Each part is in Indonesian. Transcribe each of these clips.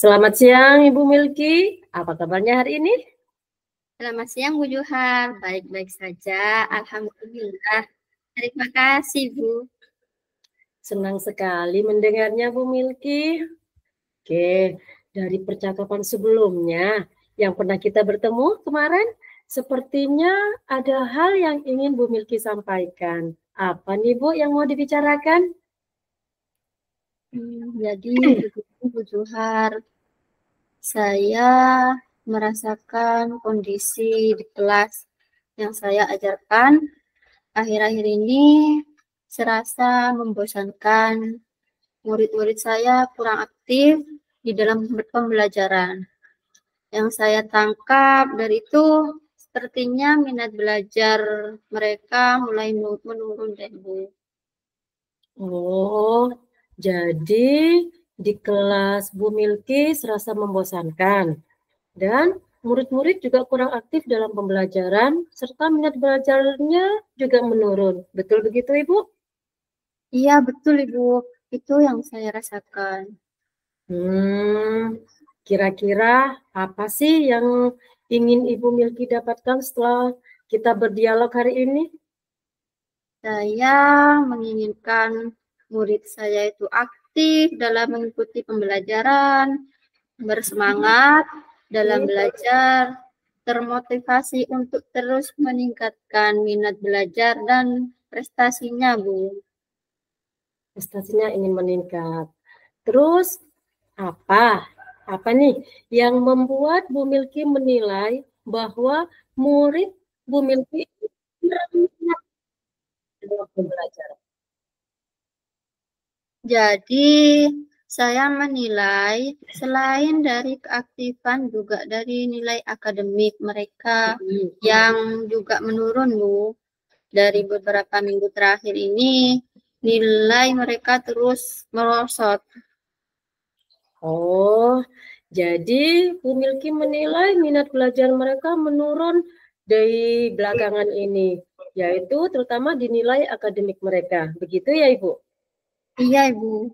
Selamat siang Ibu Milky, apa kabarnya hari ini? Selamat siang Bu Johar, baik-baik saja, alhamdulillah. Terima kasih Bu. Senang sekali mendengarnya Bu Milky. Oke, dari percakapan sebelumnya yang pernah kita bertemu kemarin, sepertinya ada hal yang ingin Bu Milky sampaikan. Apa nih Bu yang mau dibicarakan? Jadi Bu Johar, saya merasakan kondisi di kelas yang saya ajarkan akhir-akhir ini serasa membosankan. Murid-murid saya kurang aktif di dalam pembelajaran. Yang saya tangkap dari itu sepertinya minat belajar mereka mulai menurun deh Bu. Oh, jadi di kelas Bu Milky serasa membosankan dan murid-murid juga kurang aktif dalam pembelajaran serta minat belajarnya juga menurun. Betul begitu Ibu? Iya betul Ibu, itu yang saya rasakan. Kira-kira apa sih yang ingin Ibu Milky dapatkan setelah kita berdialog hari ini? Saya menginginkan murid saya itu aktif dalam mengikuti pembelajaran, bersemangat dalam belajar, termotivasi untuk terus meningkatkan minat belajar dan prestasinya, Bu. Prestasinya ingin meningkat. Terus apa nih yang membuat Bu Milky menilai bahwa murid Bu Milky minat dalam belajar? Jadi, saya menilai selain dari keaktifan juga dari nilai akademik mereka yang juga menurun, Bu. Dari beberapa minggu terakhir ini, nilai mereka terus merosot. Oh, jadi Bu Milky menilai minat belajar mereka menurun dari belakangan ini, yaitu terutama dinilai akademik mereka. Begitu ya, Ibu? Iya, Ibu.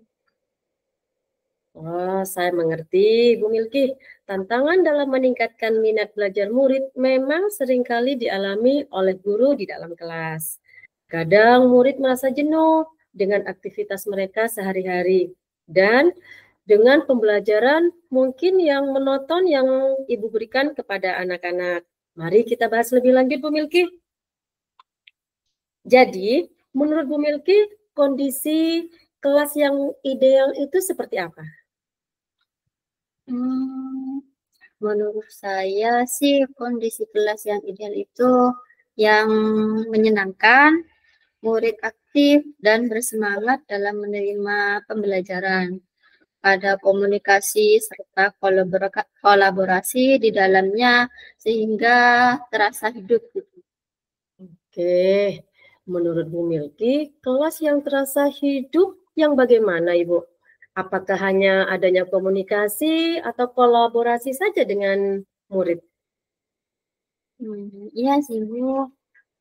Oh, saya mengerti, Bu Milky. Tantangan dalam meningkatkan minat belajar murid memang seringkali dialami oleh guru di dalam kelas. Kadang murid merasa jenuh dengan aktivitas mereka sehari-hari dan dengan pembelajaran mungkin yang monoton yang Ibu berikan kepada anak-anak. Mari kita bahas lebih lanjut, Bu Milky. Jadi, menurut Bu Milky, kondisi kelas yang ideal itu seperti apa? Menurut saya sih kondisi kelas yang ideal itu yang menyenangkan, murid aktif dan bersemangat dalam menerima pembelajaran. Ada komunikasi serta kolaborasi di dalamnya sehingga terasa hidup. Oke, menurut Bu Milky, kelas yang terasa hidup yang bagaimana, Ibu? Apakah hanya adanya komunikasi atau kolaborasi saja dengan murid? Iya sih, Bu.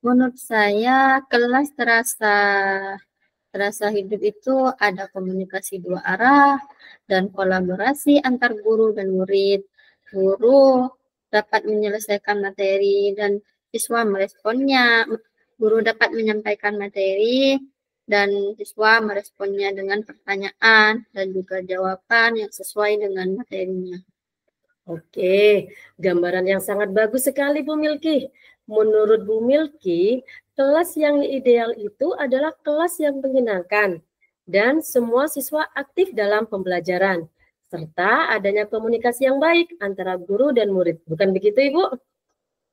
Menurut saya kelas terasa hidup itu ada komunikasi dua arah dan kolaborasi antar guru dan murid. Guru dapat menyelesaikan materi dan siswa meresponnya. Guru dapat menyampaikan materi dan siswa meresponnya dengan pertanyaan dan juga jawaban yang sesuai dengan materinya. Oke, gambaran yang sangat bagus sekali Bu Milky. Menurut Bu Milky, kelas yang ideal itu adalah kelas yang menyenangkan dan semua siswa aktif dalam pembelajaran, serta adanya komunikasi yang baik antara guru dan murid. Bukan begitu, Ibu?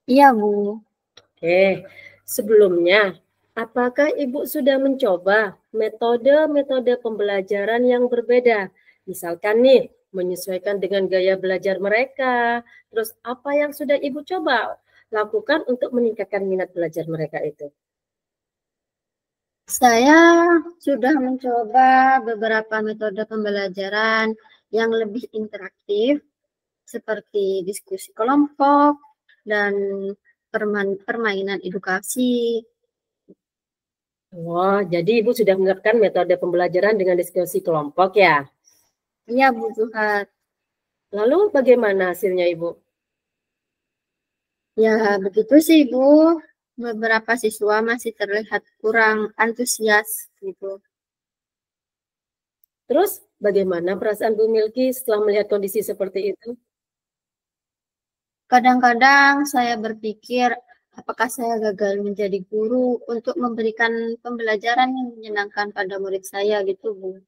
Iya, Bu. Oke, sebelumnya, apakah Ibu sudah mencoba metode-metode pembelajaran yang berbeda? Misalkan nih, menyesuaikan dengan gaya belajar mereka. Terus apa yang sudah Ibu coba lakukan untuk meningkatkan minat belajar mereka itu? Saya sudah mencoba beberapa metode pembelajaran yang lebih interaktif, seperti diskusi kelompok dan permainan edukasi. Wah, jadi Ibu sudah menerapkan metode pembelajaran dengan diskusi kelompok ya? Iya, Bu Zuhat. Lalu bagaimana hasilnya Ibu? Ya, begitu sih, Bu. Beberapa siswa masih terlihat kurang antusias gitu. Terus bagaimana perasaan Bu Milky setelah melihat kondisi seperti itu? Kadang-kadang saya berpikir, apakah saya gagal menjadi guru untuk memberikan pembelajaran yang menyenangkan pada murid saya gitu, Bu.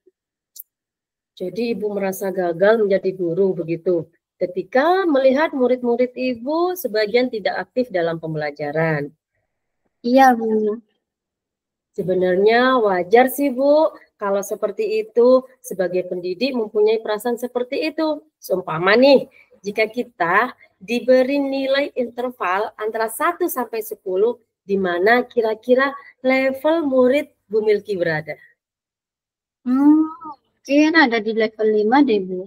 Jadi Ibu merasa gagal menjadi guru begitu. Ketika melihat murid-murid Ibu sebagian tidak aktif dalam pembelajaran. Iya, Bu. Sebenarnya wajar sih Bu, kalau seperti itu sebagai pendidik mempunyai perasaan seperti itu. Seumpama nih, jika kita diberi nilai interval antara 1 sampai 10, di mana kira-kira level murid Bu Milky berada? Mungkin ada di level 5 deh, Bu.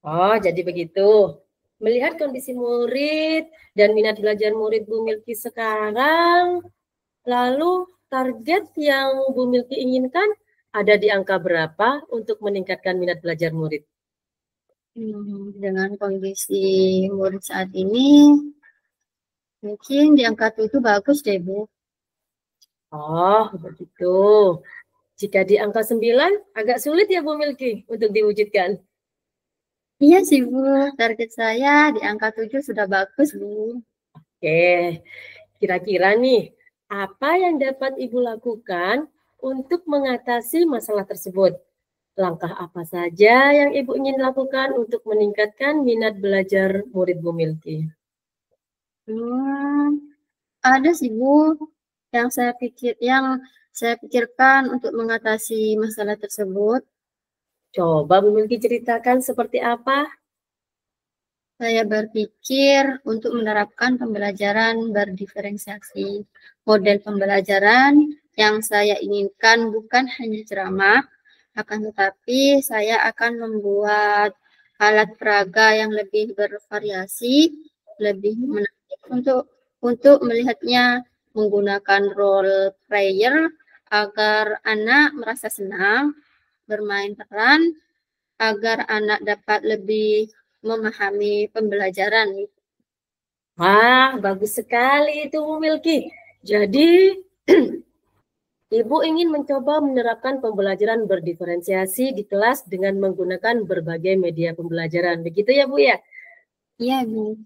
Oh, jadi begitu. Melihat kondisi murid dan minat belajar murid Bu Milky sekarang, lalu target yang Bu Milky inginkan ada di angka berapa untuk meningkatkan minat belajar murid? Dengan kondisi murid saat ini, mungkin di angka 7 bagus deh, Bu. Oh, begitu. Jika di angka 9, agak sulit ya Bu Milky untuk diwujudkan. Iya sih, Bu. Target saya di angka 7 sudah bagus, Bu. Oke, kira-kira nih, apa yang dapat Ibu lakukan untuk mengatasi masalah tersebut? Langkah apa saja yang Ibu ingin lakukan untuk meningkatkan minat belajar murid Bu Milky? Hmm, ada sih, Bu. Yang saya pikirkan untuk mengatasi masalah tersebut. Coba Bu Milky ceritakan seperti apa? Saya berpikir untuk menerapkan pembelajaran berdiferensiasi. Model pembelajaran yang saya inginkan bukan hanya ceramah, akan tetapi saya akan membuat alat peraga yang lebih bervariasi, lebih menarik untuk melihatnya, menggunakan role player agar anak merasa senang bermain peran, agar anak dapat lebih memahami pembelajaran. Wah, bagus sekali itu Bu Milky. Jadi, Ibu ingin mencoba menerapkan pembelajaran berdiferensiasi di kelas dengan menggunakan berbagai media pembelajaran. Begitu ya, Bu ya? Iya, Bu.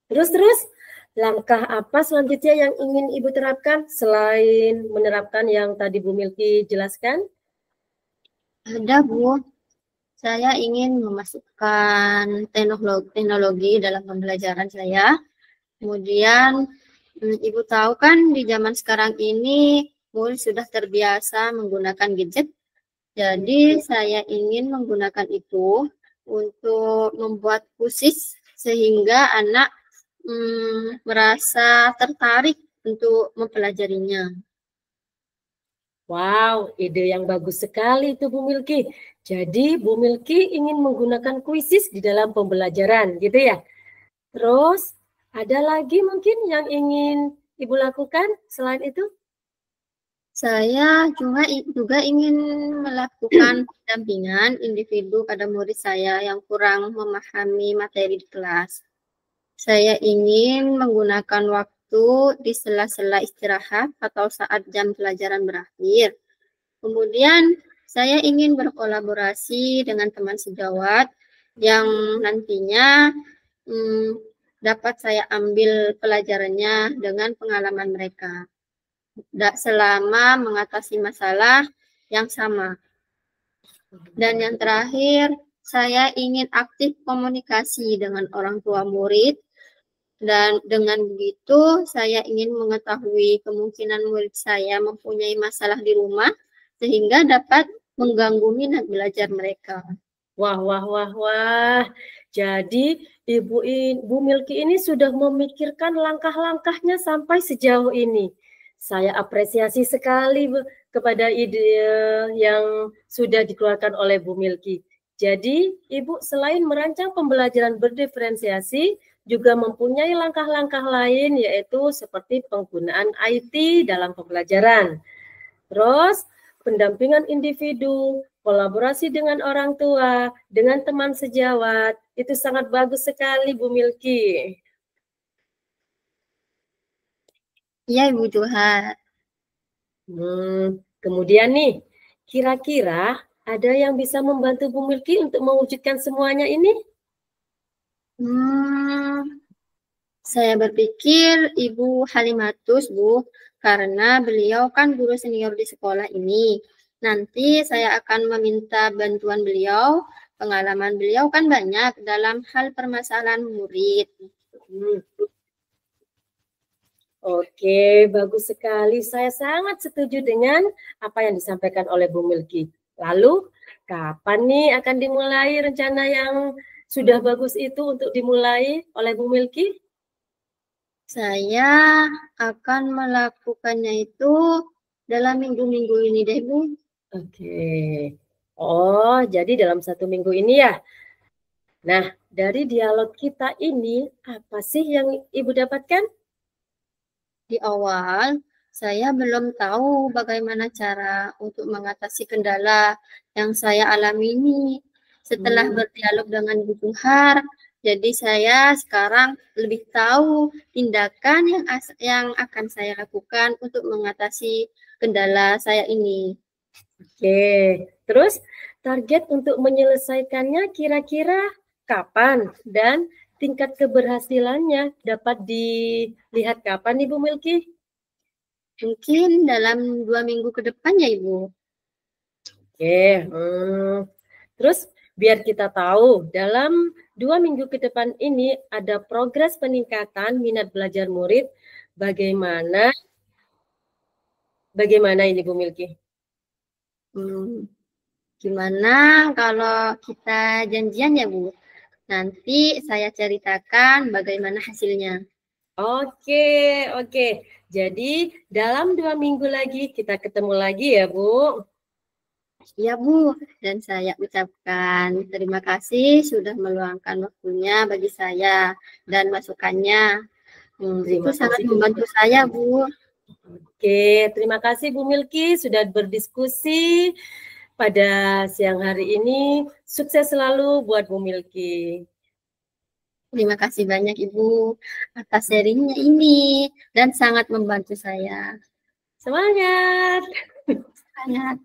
Terus, langkah apa selanjutnya yang ingin Ibu terapkan selain menerapkan yang tadi Bu Milky jelaskan? Ada, Bu. Saya ingin memasukkan teknologi dalam pembelajaran saya. Kemudian, Ibu tahu kan di zaman sekarang ini murid sudah terbiasa menggunakan gadget. Jadi, saya ingin menggunakan itu untuk membuat kuis sehingga anak merasa tertarik untuk mempelajarinya. Wow, ide yang bagus sekali itu Bu Milky. Jadi Bu Milky ingin menggunakan kuisis di dalam pembelajaran, gitu ya? Terus, ada lagi mungkin yang ingin Ibu lakukan selain itu? Saya juga ingin melakukan pendampingan individu pada murid saya yang kurang memahami materi di kelas. Saya ingin menggunakan waktu di sela-sela istirahat atau saat jam pelajaran berakhir. Kemudian, saya ingin berkolaborasi dengan teman sejawat yang nantinya dapat saya ambil pelajarannya dengan pengalaman mereka selama mengatasi masalah yang sama. Dan yang terakhir, saya ingin aktif komunikasi dengan orang tua murid, dan dengan begitu saya ingin mengetahui kemungkinan murid saya mempunyai masalah di rumah sehingga dapat mengganggu minat belajar mereka. Wah, wah, wah, wah. Jadi Bu Milky ini sudah memikirkan langkah-langkahnya sampai sejauh ini. Saya apresiasi sekali kepada ide yang sudah dikeluarkan oleh Bu Milky. Jadi, Ibu selain merancang pembelajaran berdiferensiasi, juga mempunyai langkah-langkah lain, yaitu seperti penggunaan IT dalam pembelajaran. Terus, pendampingan individu, kolaborasi dengan orang tua, dengan teman sejawat, itu sangat bagus sekali, Bu Milky. Iya, Ibu Joha. Kemudian nih, kira-kira ada yang bisa membantu Bu Milky untuk mewujudkan semuanya ini? Saya berpikir Ibu Halimatus, Bu, karena beliau kan guru senior di sekolah ini. Nanti saya akan meminta bantuan beliau. Pengalaman beliau kan banyak dalam hal permasalahan murid. Oke, bagus sekali. Saya sangat setuju dengan apa yang disampaikan oleh Bu Milky. Lalu, kapan nih akan dimulai rencana yang sudah bagus itu untuk dimulai oleh Bu Milky? Saya akan melakukannya itu dalam minggu-minggu ini deh, Bu. Oke. Oh, jadi dalam 1 minggu ini ya? Nah, dari dialog kita ini, apa sih yang Ibu dapatkan? Di awal, saya belum tahu bagaimana cara untuk mengatasi kendala yang saya alami ini. Setelah berdialog dengan Bu Johar, jadi saya sekarang lebih tahu tindakan yang akan saya lakukan untuk mengatasi kendala saya ini. Oke, terus target untuk menyelesaikannya kira-kira kapan dan tingkat keberhasilannya dapat dilihat kapan, Ibu Milky? Mungkin dalam 2 minggu ke depan ya, Ibu. Oke, terus biar kita tahu dalam 2 minggu ke depan ini ada progres peningkatan minat belajar murid, bagaimana ini Bu Milky? Gimana kalau kita janjian ya, Bu? Nanti saya ceritakan bagaimana hasilnya. Oke. Jadi dalam 2 minggu lagi kita ketemu lagi ya, Bu. Iya, Bu. Dan saya ucapkan terima kasih sudah meluangkan waktunya bagi saya dan masukannya. Itu sangat membantu saya, Bu. Oke, terima kasih Bu Milky sudah berdiskusi pada siang hari ini. Sukses selalu buat Bu Milky. Terima kasih banyak Ibu atas sharingnya ini dan sangat membantu saya. Semangat! Semangat!